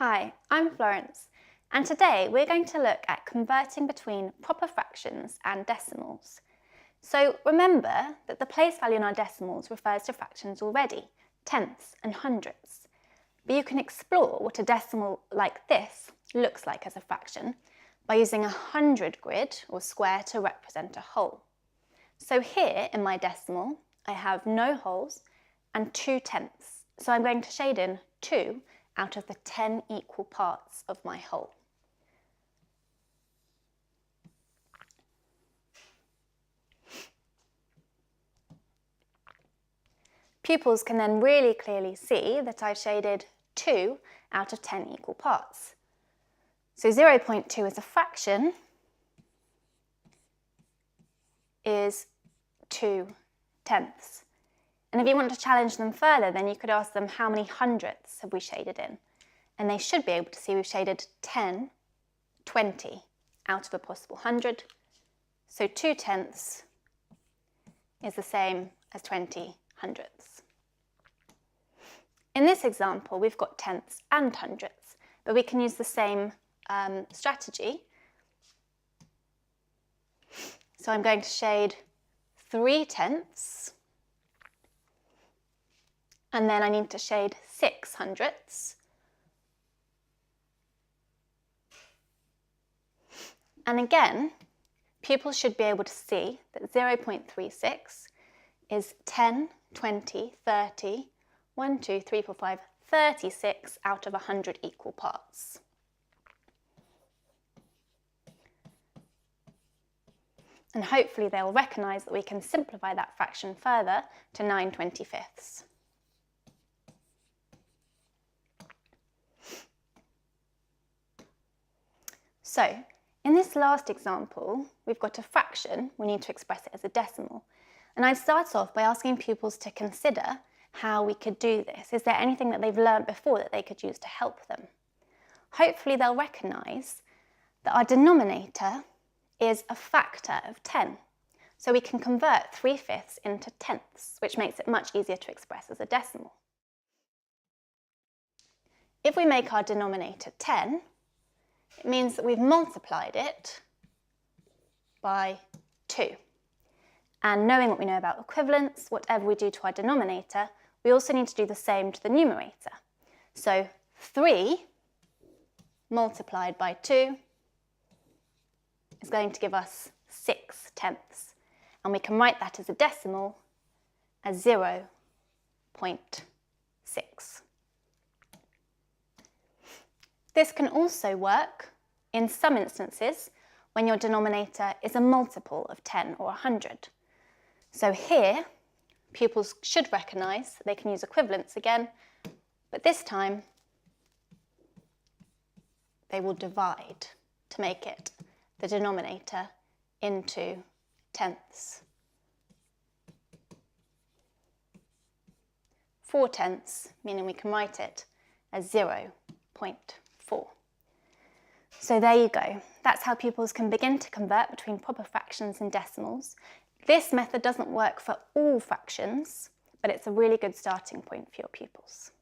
Hi, I'm Florence, and today we're going to look at converting between proper fractions and decimals. So remember that the place value in our decimals refers to fractions already, tenths and hundredths. But you can explore what a decimal like this looks like as a fraction by using a 100 grid or square to represent a whole. So here in my decimal, I have no wholes and 2 tenths. So I'm going to shade in 2 out of the 10 equal parts of my whole. Pupils can then really clearly see that I've shaded 2 out of 10 equal parts. So 0.2 as a fraction is 2 tenths. And if you want to challenge them further, then you could ask them how many hundredths have we shaded in. And they should be able to see we've shaded 10, 20 out of a possible 100. So 2 tenths is the same as 20 hundredths. In this example, we've got tenths and hundredths, but we can use the same strategy. So I'm going to shade 3 tenths, and then I need to shade 6 hundredths. And again, pupils should be able to see that 0.36 is 10, 20, 30, 1, 2, 3, 4, 5, 36 out of 100 equal parts. And hopefully they'll recognise that we can simplify that fraction further to 9/25. So, in this last example, we've got a fraction, we need to express it as a decimal. And I'd start off by asking pupils to consider how we could do this. Is there anything that they've learnt before that they could use to help them? Hopefully they'll recognise that our denominator is a factor of 10. So we can convert 3/5 into tenths, which makes it much easier to express as a decimal. If we make our denominator 10, it means that we've multiplied it by 2. And knowing what we know about equivalence, whatever we do to our denominator, we also need to do the same to the numerator. So 3 multiplied by 2 is going to give us 6 tenths. And we can write that as a decimal as 0.6. This can also work in some instances when your denominator is a multiple of 10 or 100. So here, pupils should recognise that they can use equivalence again, but this time they will divide to make it the denominator into tenths. 4 tenths, meaning we can write it as 0.4. So there you go. That's how pupils can begin to convert between proper fractions and decimals. This method doesn't work for all fractions, but it's a really good starting point for your pupils.